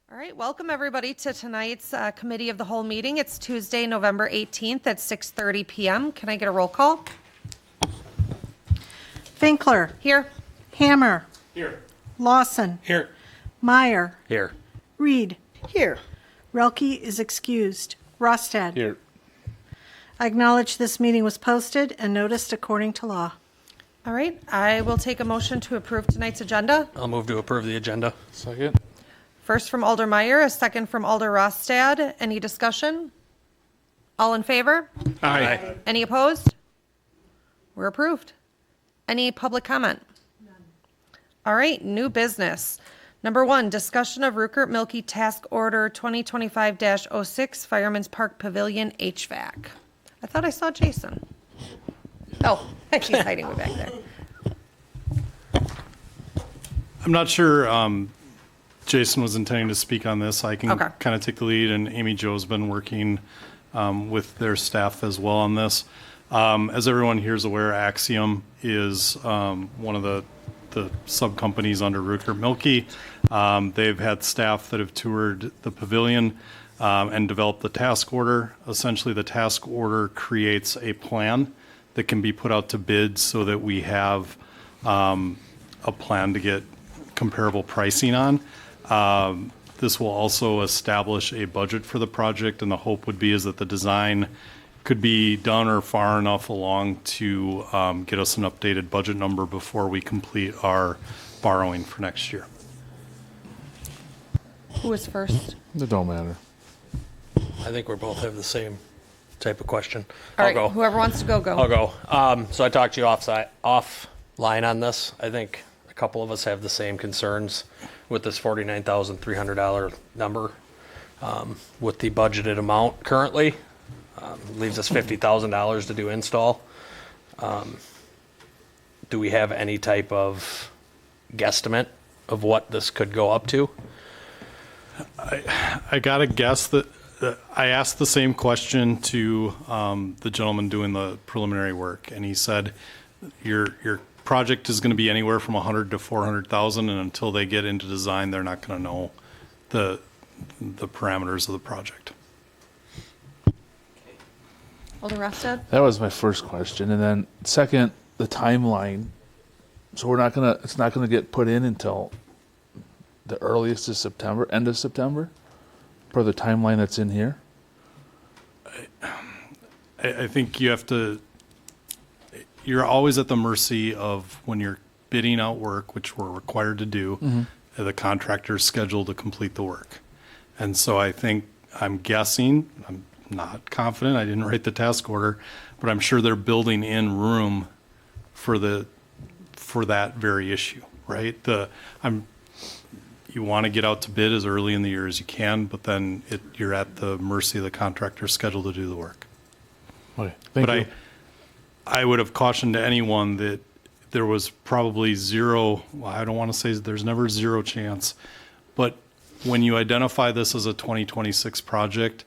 All right, welcome everybody to tonight's Committee of the Whole meeting. It's Tuesday, November 18th at 6:30 p.m. Can I get a roll call? Finkler. Here. Hammer. Here. Lawson. Here. Meyer. Here. Reed. Here. Relke is excused. Rostad. Here. I acknowledge this meeting was posted and noticed according to law. All right, I will take a motion to approve tonight's agenda. I'll move to approve the agenda. Second. First from Alder Meyer, a second from Alder Rostad. Any discussion? All in favor? Aye. Any opposed? We're approved. Any public comment? None. All right, new business. Number 1, discussion of Rupert Milky Task Order 2025-06 Fireman's Park Pavilion HVAC. I thought I saw Jason. Oh, he's hiding way back there. I'm not sure Jason was intending to speak on this. I can Okay. kind of take the lead, and Amy Jo's been working with their staff as well on this. As everyone here is aware, Axiom is one of the sub-companies under Rupert Milky. They've had staff that have toured the pavilion and developed the task order. Essentially, the task order creates a plan that can be put out to bid so that we have a plan to get comparable pricing on. This will also establish a budget for the project, and the hope would be is that the design could be done or far enough along to get us an updated budget number before we complete our borrowing for next year. Who was first? It don't matter. I think we both have the same type of question. All I'll right, go. whoever wants to go, go. I'll go. So I talked to you offline on this. I think a couple of us have the same concerns with this $49,300 number. With the budgeted amount currently, leaves us $50,000 to do install. Do we have any type of guesstimate of what this could go up to? I got to guess that I asked the same question to the gentleman doing the preliminary work, and he said your project is going to be anywhere from 100 to 400,000, and until they get into design, they're not going to know the parameters of the project. Alder Rostad? That was my first question, and then second, the timeline. So it's not gonna get put in until the earliest is September, end of September, per the timeline that's in here. I think you're always at the mercy of when you're bidding out work, which we're required to do, the contractor's scheduled to complete the work. And so I'm guessing, I'm not confident, I didn't write the task order, but I'm sure they're building in room for that very issue, right? You want to get out to bid as early in the year as you can, but then you're at the mercy of the contractor's schedule to do the work. Okay, thank you. I would have cautioned to anyone that there was probably zero, well, I don't want to say there's never zero chance, but when you identify this as a 2026 project,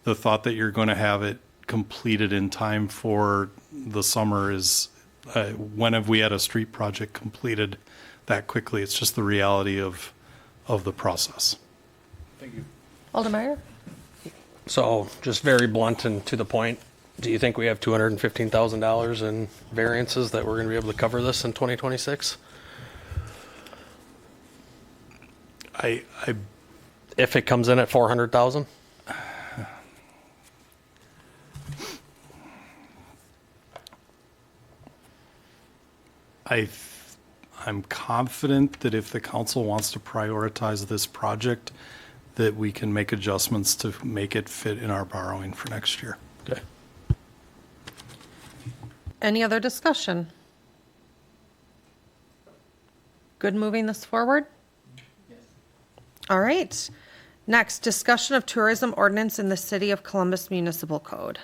the thought that you're going to have it completed in time for the summer is, when have we had a street project completed that quickly? It's just the reality of the process. Thank you. Alder Meyer? So just very blunt and to the point, do you think we have $215,000 in variances that we're going to be able to cover this in 2026? If it comes in at 400,000? I'm confident that if the council wants to prioritize this project, that we can make adjustments to make it fit in our borrowing for next year. Okay. Any other discussion? Good moving this forward? Yes. All right. Next, discussion of tourism ordinance in the City of Columbus Municipal Code.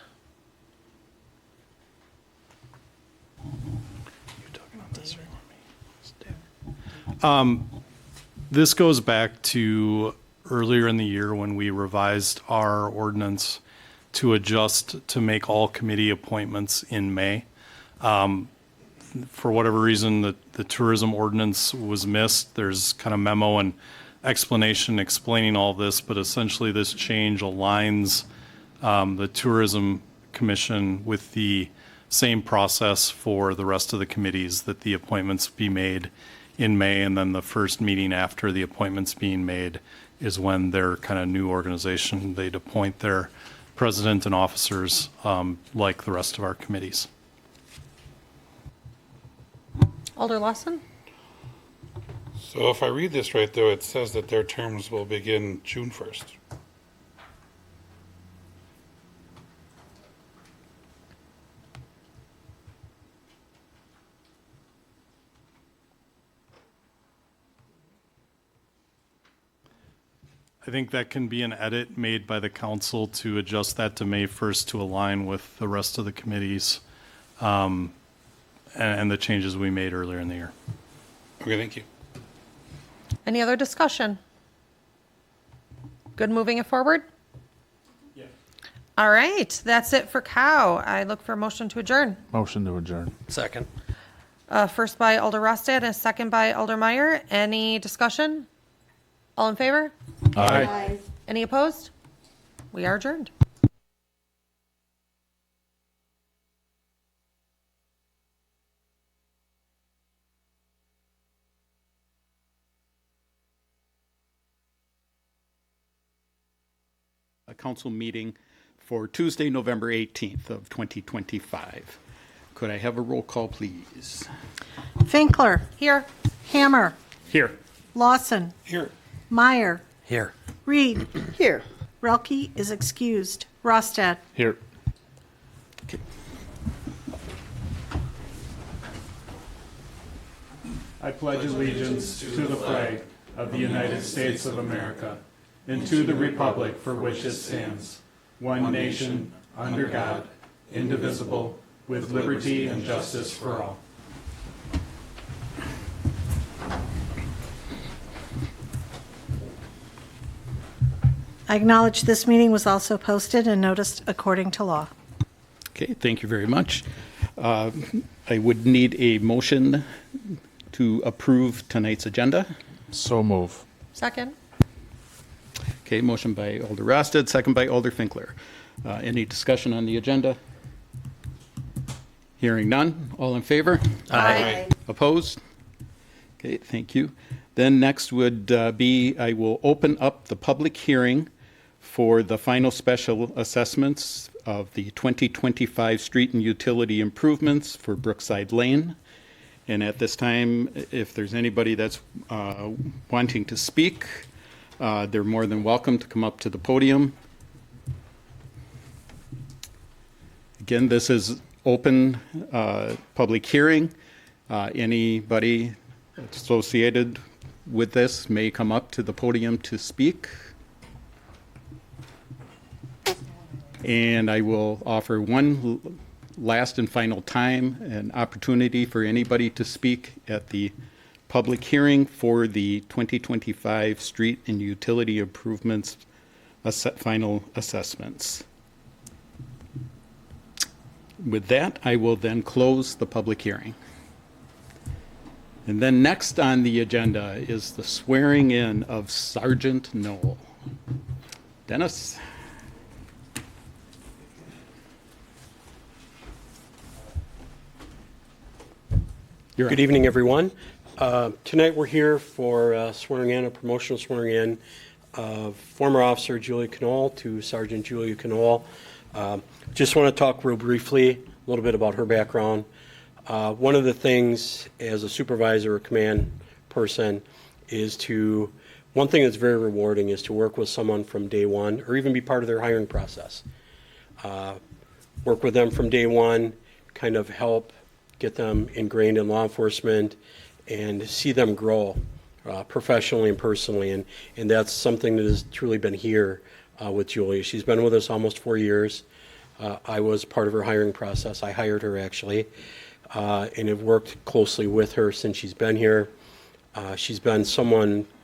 This goes back to earlier in the year when we revised our ordinance to adjust to make all committee appointments in May. For whatever reason, the tourism ordinance was missed. There's kind of memo and explanation explaining all this, but essentially this change aligns the Tourism Commission with the same process for the rest of the committees, that the appointments be made in May, and then the first meeting after the appointments being made is when their kind of new organization, they'd appoint their president and officers like the rest of our committees. Alder Lawson? So if I read this right, though, it says that their terms will begin June 1st. I think that can be an edit made by the council to adjust that to May 1st to align with the rest of the committees and the changes we made earlier in the year. Okay, thank you. Any other discussion? Good moving it forward? Yeah. All right, that's it for Cow. I look for a motion to adjourn. Motion to adjourn. Second. First by Alder Rostad and a second by Alder Meyer. Any discussion? All in favor? Aye. Any opposed? We are adjourned. A council meeting for Tuesday, November 18th of 2025. Could I have a roll call, please? Finkler, Here. Hammer, Here. Lawson, Here. Meyer, Here. Reed. Here. Relke is excused. Rostad. Here. I pledge allegiance to the flag of the United States of America and to the republic for which it stands, one nation, under God, indivisible, with liberty and justice for all. I acknowledge this meeting was also posted and noticed according to law. Okay, thank you very much. I would need a motion to approve tonight's agenda. So move. Second. Okay, motion by Alder Rosted, second by Alder Finkler. Any discussion on the agenda? Hearing none. All in favor? Aye. Opposed? Okay, thank you. Then next would be, I will open up the public hearing for the final special assessments of the 2025 street and utility improvements for Brookside Lane. And at this time, if there's anybody that's wanting to speak, they're more than welcome to come up to the podium. Again, this is open public hearing. Anybody associated with this may come up to the podium to speak. And I will offer one last and final time an opportunity for anybody to speak at the public hearing for the 2025 street and utility improvements final assessments. With that, I will then close the public hearing. And then next on the agenda is the swearing in of Sergeant Knoll. Dennis? Good evening, everyone. Tonight we're here for swearing in, a promotional swearing in of former officer Julia Knoll to Sergeant Julia Knoll. Just want to talk real briefly a little bit about her background. One of the things as a supervisor or command person is one thing that's very rewarding is to work with someone from day one or even be part of their hiring process. Work with them from day one, kind of help get them ingrained in law enforcement and see them grow professionally and personally. And that's something that has truly been here with Julia. She's been with us almost 4 years. I was part of her hiring process. I hired her actually and have worked closely with her since she's been here. She's been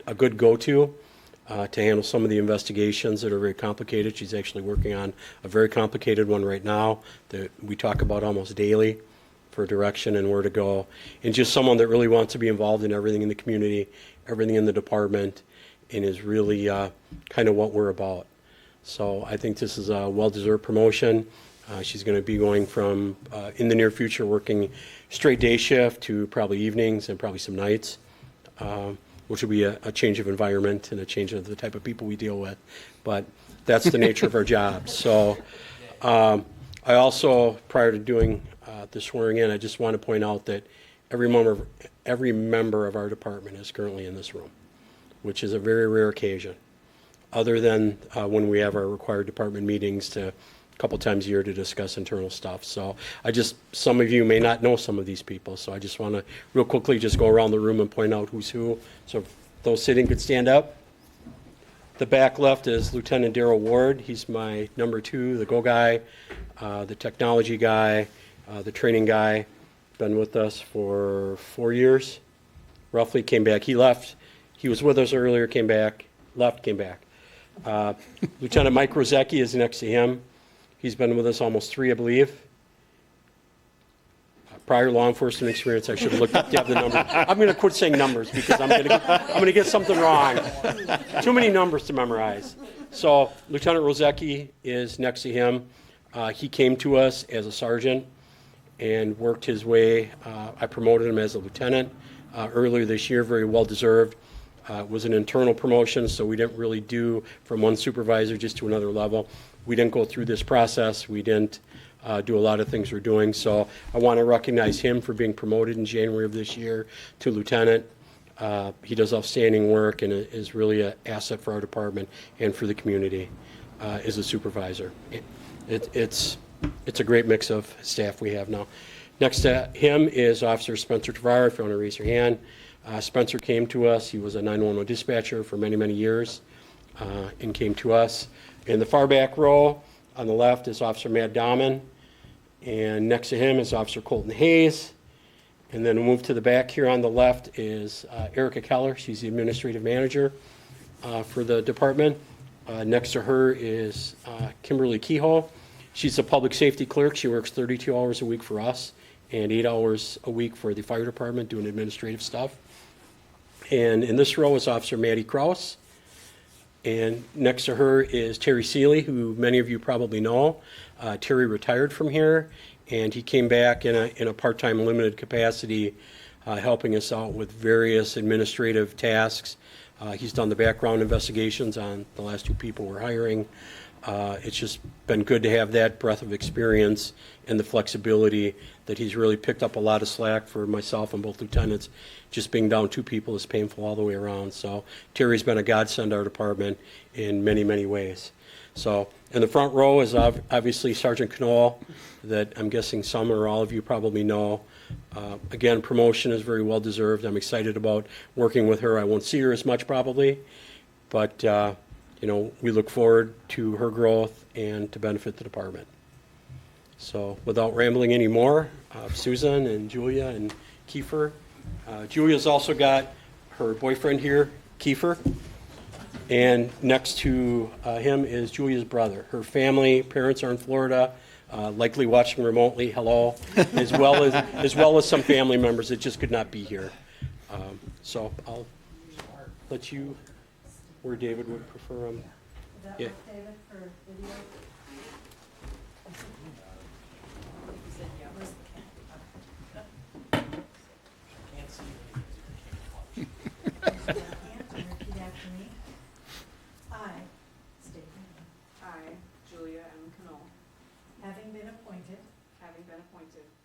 a good go-to to handle some of the investigations that are very complicated. She's actually working on a very complicated one right now that we talk about almost daily for direction and where to go, and just someone that really wants to be involved in everything in the community, everything in the department, and is really kind of what we're about. So I think this is a well-deserved promotion. She's going to be going from, in the near future, working straight day shift to probably evenings and probably some nights, which will be a change of environment and a change of the type of people we deal with. But that's the nature of our job. So I also, prior to doing the swearing in, I just want to point out that every member of our department is currently in this room, which is a very rare occasion, other than when we have our required department meetings a couple times a year to discuss internal stuff. So some of you may not know some of these people, so I just want to real quickly just go around the room and point out who's who. So if those sitting could stand up. The back left is Lieutenant Darrell Ward. He's my number 2, the go guy, the technology guy, the training guy. Been with us for 4 years, roughly. Came back. He left. He was with us earlier, came back, left, came back. Lieutenant Mike Rozecki is next to him. He's been with us almost 3, I believe. Prior law enforcement experience, I should have looked up to have the number. I'm going to quit saying numbers because I'm going to get something wrong. Too many numbers to memorize. So Lieutenant Rozecki is next to him. He came to us as a sergeant and worked his way. I promoted him as a lieutenant earlier this year, very well deserved. It was an internal promotion, so we didn't really do from one supervisor just to another level. We didn't go through this process. We didn't do a lot of things we're doing. So I want to recognize him for being promoted in January of this year to lieutenant. He does outstanding work and is really an asset for our department and for the community as a supervisor. It's a great mix of staff we have now. Next to him is Officer Spencer Tavar, if you want to raise your hand. Spencer came to us. He was a 911 dispatcher for many, many years and came to us. In the far back row on the left is Officer Matt Dahman, and next to him is Officer Colton Hayes. And then we'll move to the back here on the left is Erica Keller. She's the administrative manager for the department. Next to her is Kimberly Kehoe. She's a public safety clerk. She works 32 hours a week for us and 8 hours a week for the fire department doing administrative stuff. And in this row is Officer Maddie Kraus. And next to her is Terry Seeley, who many of you probably know. Terry retired from here, and he came back in a part-time limited capacity, helping us out with various administrative tasks. He's done the background investigations on the last 2 people we're hiring. It's just been good to have that breadth of experience and the flexibility that he's really picked up a lot of slack for myself and both lieutenants. Just being down 2 people is painful all the way around. So Terry's been a godsend to our department in many, many ways. So in the front row is obviously Sergeant Knoll, that I'm guessing some or all of you probably know. Again, promotion is very well deserved. I'm excited about working with her. I won't see her as much probably, but we look forward to her growth and to benefit the department. So without rambling anymore, Susan and Julia and Kiefer. Julia's also got her boyfriend here, Kiefer. And next to him is Julia's brother. Her parents are in Florida, likely watching remotely, hello, as well as some family members that just could not be here. So I'll let you, where David would prefer him. Yeah. David, for video? Repeat after me. I state your name. I, Julia M. Knoll, Having been appointed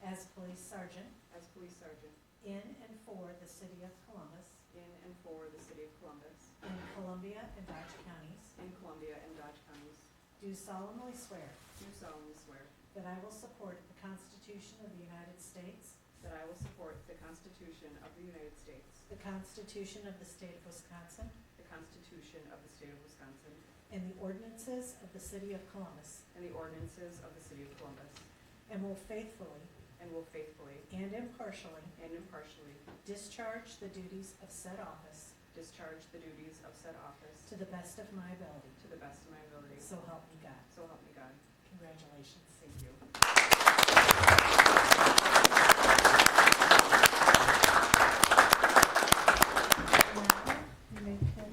as police sergeant police sergeant in and for the city of Columbus, in and for the city of Columbus, in Columbia and Dodge counties, in Columbia and Dodge counties, do solemnly swear do solemnly swear that I will support the Constitution of the United States, that I will support the Constitution of the United States, the Constitution of the state of Wisconsin, the Constitution of the state of Wisconsin, and the ordinances of the city of Columbus, and the ordinances of the city of Columbus, and will faithfully and impartially discharge the duties of said office discharge the duties of said office to the best of my ability. to the best of my ability. So help me God. So help me God. Congratulations. Thank you. You may pin.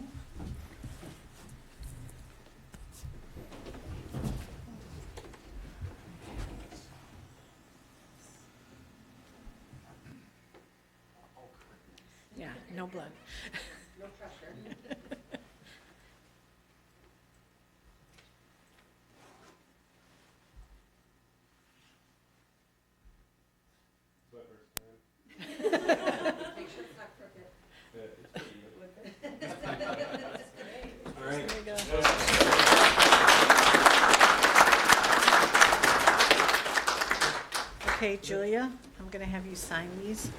blood. No pressure. Make sure it's not crooked. All right. There you go. Okay, Julia, I'm gonna have you sign these.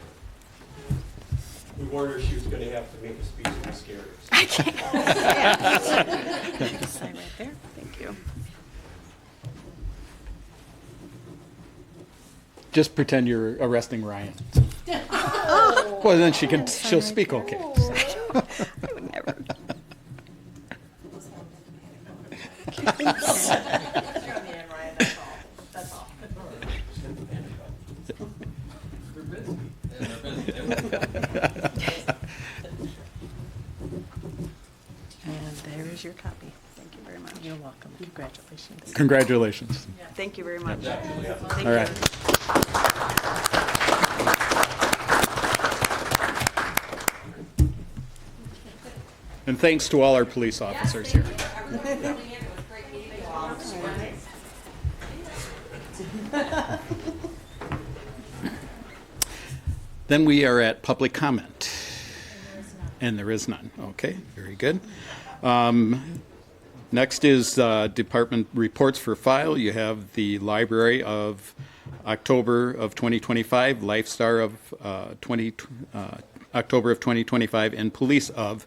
We warned her she was going to have to make a speech and scare us. Sign right there, thank you. Just pretend you're arresting Ryan. Well, then she'll speak okay. I would never. You're on the end, Ryan, that's all. That's all. And there is your copy. Thank you very much. You're welcome. Congratulations. Congratulations. Thank you very much. Thank All right. you. And thanks to all our police officers here. Then we are at public comment. And there is none. Okay, very good. Next is department reports for file. You have the library of October of 2025, Lifestar of October of 2025, and police of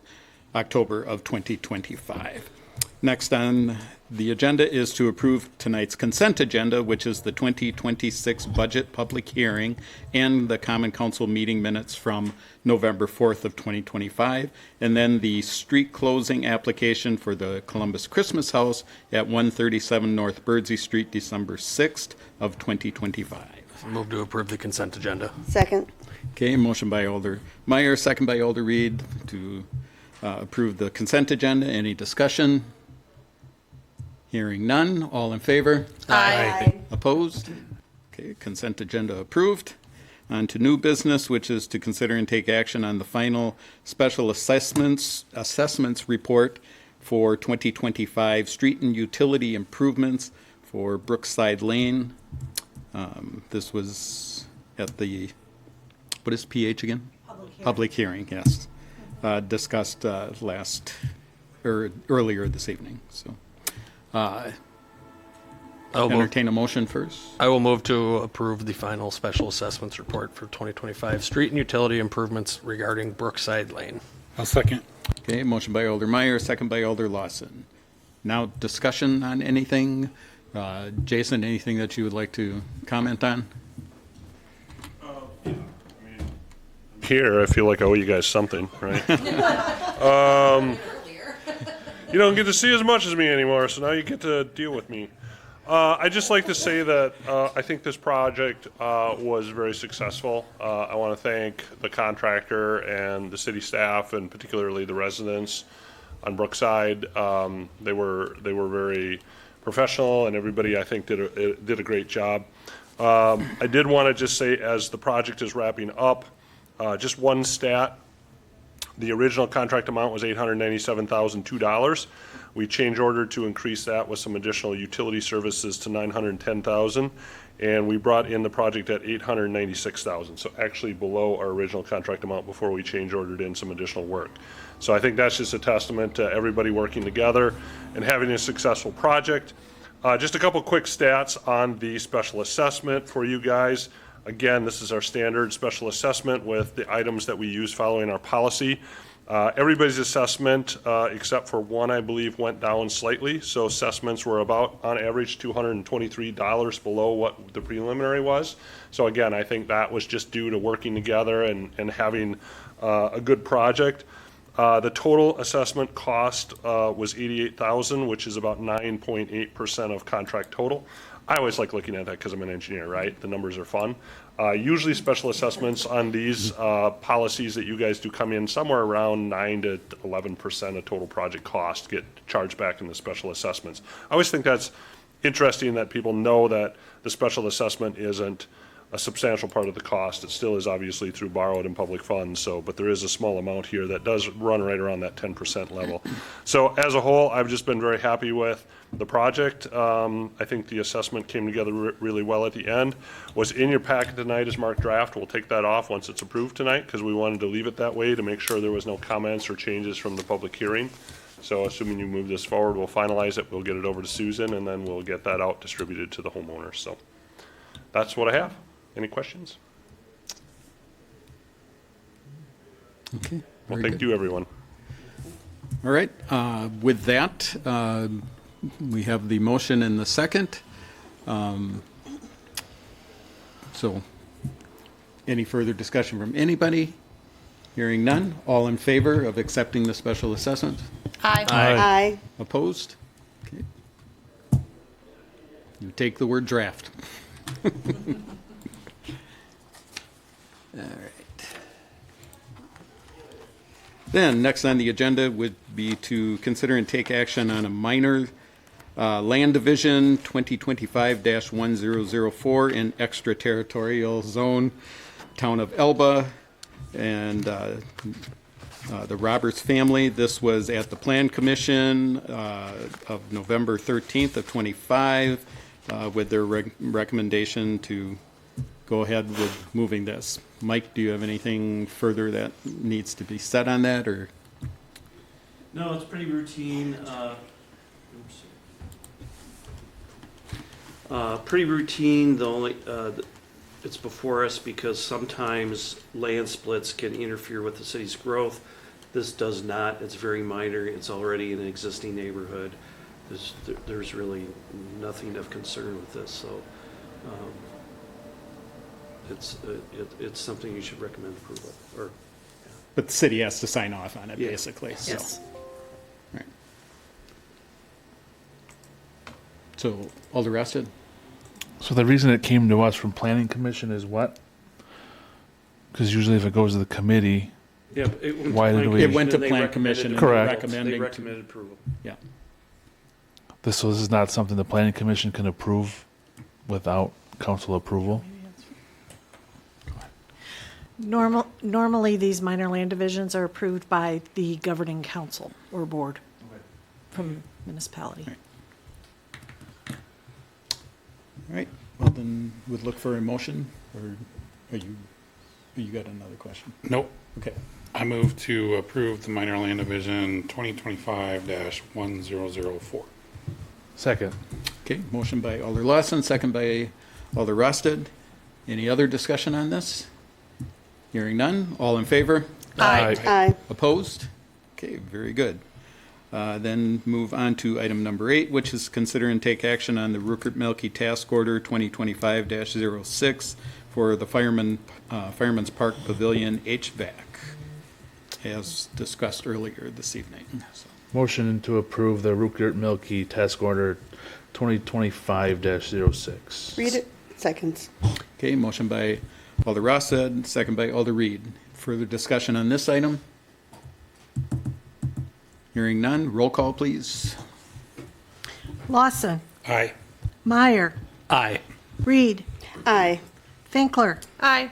October of 2025. Next on the agenda is to approve tonight's consent agenda, which is the 2026 budget public hearing and the Common Council meeting minutes from November 4th of 2025, and then the street closing application for the Columbus Christmas House at 137 North Birdsey Street, December 6th of 2025. Move to approve the consent agenda. Second. Okay, motion by Alder Meyer, second by Alder Reed to approve the consent agenda. Any discussion? Hearing none. All in favor? Aye. Opposed? Okay, consent agenda approved. On to new business, which is to consider and take action on the final special assessments report for 2025 street and utility improvements for Brookside Lane. This was at the, what is PH again? Public hearing, yes. Discussed earlier this evening, so. Entertain a motion first. I will move to approve the final special assessments report for 2025 street and utility improvements regarding Brookside Lane. I'll second. Okay, motion by Alder Meyer, second by Alder Lawson. Now discussion on anything. Jason, anything that you would like to comment on? Here, I feel like I owe you guys something, right? You don't get to see as much as me anymore, so now you get to deal with me. I'd just like to say that I think this project was very successful. I want to thank the contractor and the city staff, and particularly the residents on Brookside. They were very professional, and everybody I think did a great job. I did want to just say, as the project is wrapping up, just one stat. The original contract amount was $897,002. We change ordered to increase that with some additional utility services to $910,000, and we brought in the project at $896,000. So actually below our original contract amount before we change ordered in some additional work. So I think that's just a testament to everybody working together and having a successful project. Just a couple quick stats on the special assessment for you guys. Again, this is our standard special assessment with the items that we use following our policy. Everybody's assessment, except for one, I believe, went down slightly. So assessments were about, on average, $223 below what the preliminary was. So again, I think that was just due to working together and having a good project. The total assessment cost was $88,000, which is about 9.8% of contract total. I always like looking at that because I'm an engineer, right? The numbers are fun. Usually special assessments on these policies that you guys do come in somewhere around 9 to 11% of total project cost get charged back in the special assessments. I always think that's interesting that people know that the special assessment isn't a substantial part of the cost. It still is obviously through borrowed and public funds, so, but there is a small amount here that does run right around that 10% level. So as a whole, I've just been very happy with the project. I think the assessment came together really well at the end. What's in your packet tonight is marked draft. We'll take that off once it's approved tonight, because we wanted to leave it that way to make sure there was no comments or changes from the public hearing. So assuming you move this forward, we'll finalize it, we'll get it over to Susan, and then we'll get that out distributed to the homeowners. So that's what I have. Any questions? Okay. Well, very thank good. you, everyone. All right, with that, we have the motion and the second. So, any further discussion from anybody? Hearing none, all in favor of accepting the special assessment? Aye. Aye. Opposed? Okay. You take the word draft. All right. Then, next on the agenda would be to consider and take action on a minor land division 2025-1004 in extraterritorial zone, town of Elba, and the Roberts family. This was at the Plan Commission of November 13th of 25 with their recommendation to go ahead with moving this. Mike, do you have anything further that needs to be said on that, or? No, it's pretty routine. Pretty routine. The only it's before us because sometimes land splits can interfere with the city's growth. This does not. It's very minor. It's already in an existing neighborhood. There's really nothing of concern with this. So it's something you should recommend approval. Or But the city has to sign off on it, Yeah. basically. So. Yes. Right. So, all the rest of it? So the reason it came to us from planning commission is what? Because usually if it goes to the committee, yeah, it went Why to did Plan we- It went to and they Plan recommended Commission and approval. Correct. recommending They to- recommended approval. Yeah. this is not something the planning commission can approve without council approval. Normally, these minor land divisions are approved by the governing council or board from municipality. All right, well then, would look for a motion, or you got another question? Nope. Okay, I move to approve the minor land division 2025-1004. Second. okay, motion by Alder Lawson, second by Alder Rosted. Any other discussion on this? Hearing none, all in favor? Aye. Aye. Opposed? Okay, very good. Then move on to item number 8, which is consider and take action on the Rupert Melke Task Order 2025-06 for the Fireman's Park Pavilion HVAC, as discussed earlier this evening. So, Motion to approve the Rupert Milky Task Order 2025-06. Read it. Seconds. okay, motion by Alder Rossed, second by Alder Reed. Further discussion on this item? Hearing none, roll call, please. Lawson, Aye. Meyer, Aye. Reed, Aye. Finkler, Aye.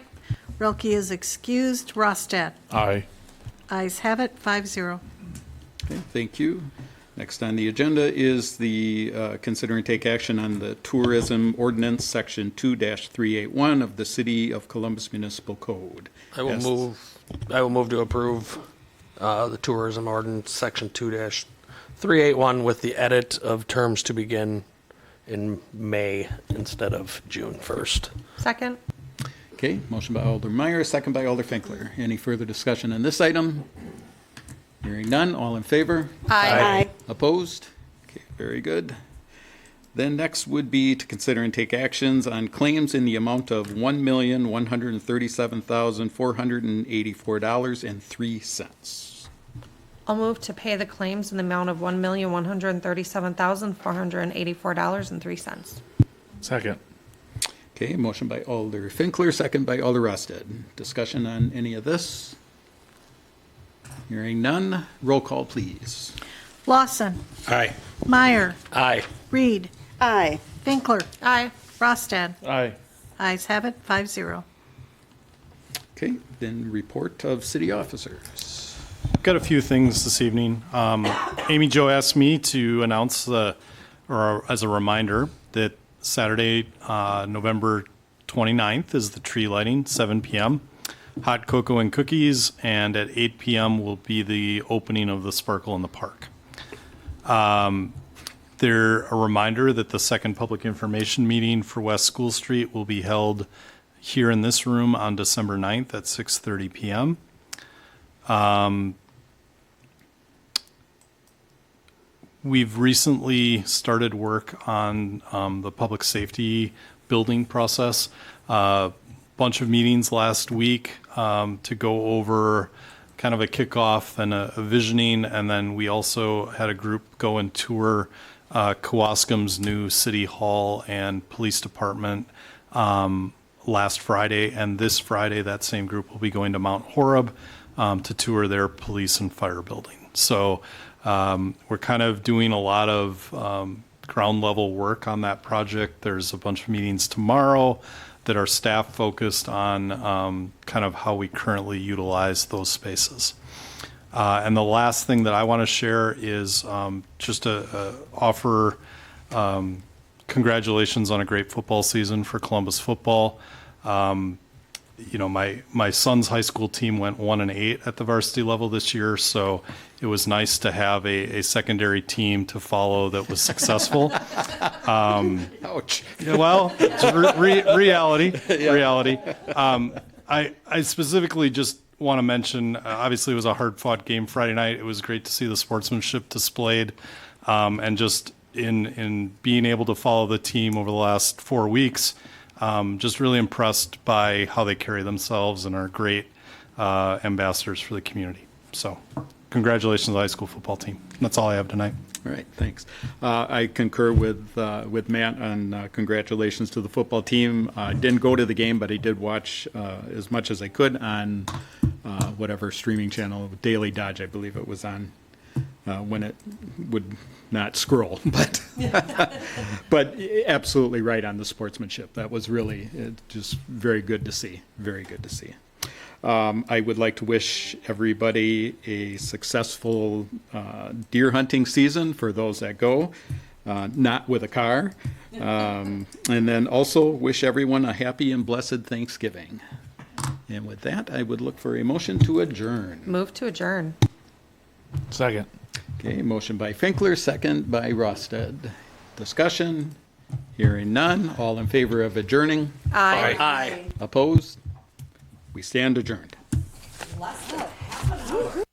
Rilke is excused, Rostad. Aye. Ayes have it, 5-0. Okay, thank you. Next on the agenda is the consider and take action on the Tourism Ordinance, Section 2-381 of the City of Columbus Municipal Code. I will move to approve the tourism ordinance, section 2-381 with the edit of terms to begin in May instead of June 1st. Second. Okay, motion by Alder Meyer, second by Alder Finkler. Any further discussion on this item? Hearing none, all in favor? Aye. Opposed? Okay, very good. Then next would be to consider and take actions on claims in the amount of $1,137,484.03. I'll move to pay the claims in the amount of $1,137,484.03. Second. Okay, motion by Alder Finkler, second by Alder Rosted. Discussion on any of this? Hearing none, roll call, please. Lawson, Aye. Meyer, Aye. Reed, Aye. Finkler, Aye. Rostad. Aye. Ayes have it, 5-0. Okay, then report of city officers. Got a few things this evening. Amy Jo asked me to announce or as a reminder, that Saturday, November 29th is the tree lighting, 7 p.m. Hot cocoa and cookies, and at 8 p.m. will be the opening of the Sparkle in the Park. They're a reminder that the second public information meeting for West School Street will be held here in this room on December 9th at 6:30 p.m. We've recently started work on the public safety building process. Bunch of meetings last week to go over kind of a kickoff and a visioning, and then we also had a group go and tour Kewaskum's new city hall and police department last Friday, and this Friday that same group will be going to Mount Horeb to tour their police and fire building. So we're kind of doing a lot of ground level work on that project. There's a bunch of meetings tomorrow that are staff focused on kind of how we currently utilize those spaces. And the last thing that I want to share is just to offer congratulations on a great football season for Columbus football. You know, my son's high school team went 1-8 at the varsity level this year, so it was nice to have a secondary team to follow that was successful. Ouch. Yeah, well, it's reality. Reality. I specifically just want to mention, obviously it was a hard-fought game Friday night. It was great to see the sportsmanship displayed, and just in being able to follow the team over the last 4 weeks. Just really impressed by how they carry themselves and are great ambassadors for the community. So congratulations to the high school football team. That's all I have tonight. All right, thanks. I concur with Matt on congratulations to the football team. I didn't go to the game, but I did watch as much as I could on whatever streaming channel, Daily Dodge, I believe it was on. When it would not scroll, but absolutely right on the sportsmanship. That was really just very good to see. Very good to see. I would like to wish everybody a successful deer hunting season for those that go, not with a car, and then also wish everyone a happy and blessed Thanksgiving. And with that, I would look for a motion to adjourn. Move to adjourn. Second. Okay, motion by Finkler, second by Rosted. Discussion, hearing none. All in favor of adjourning? Aye. Aye. Opposed? We stand adjourned. Less than half an hour.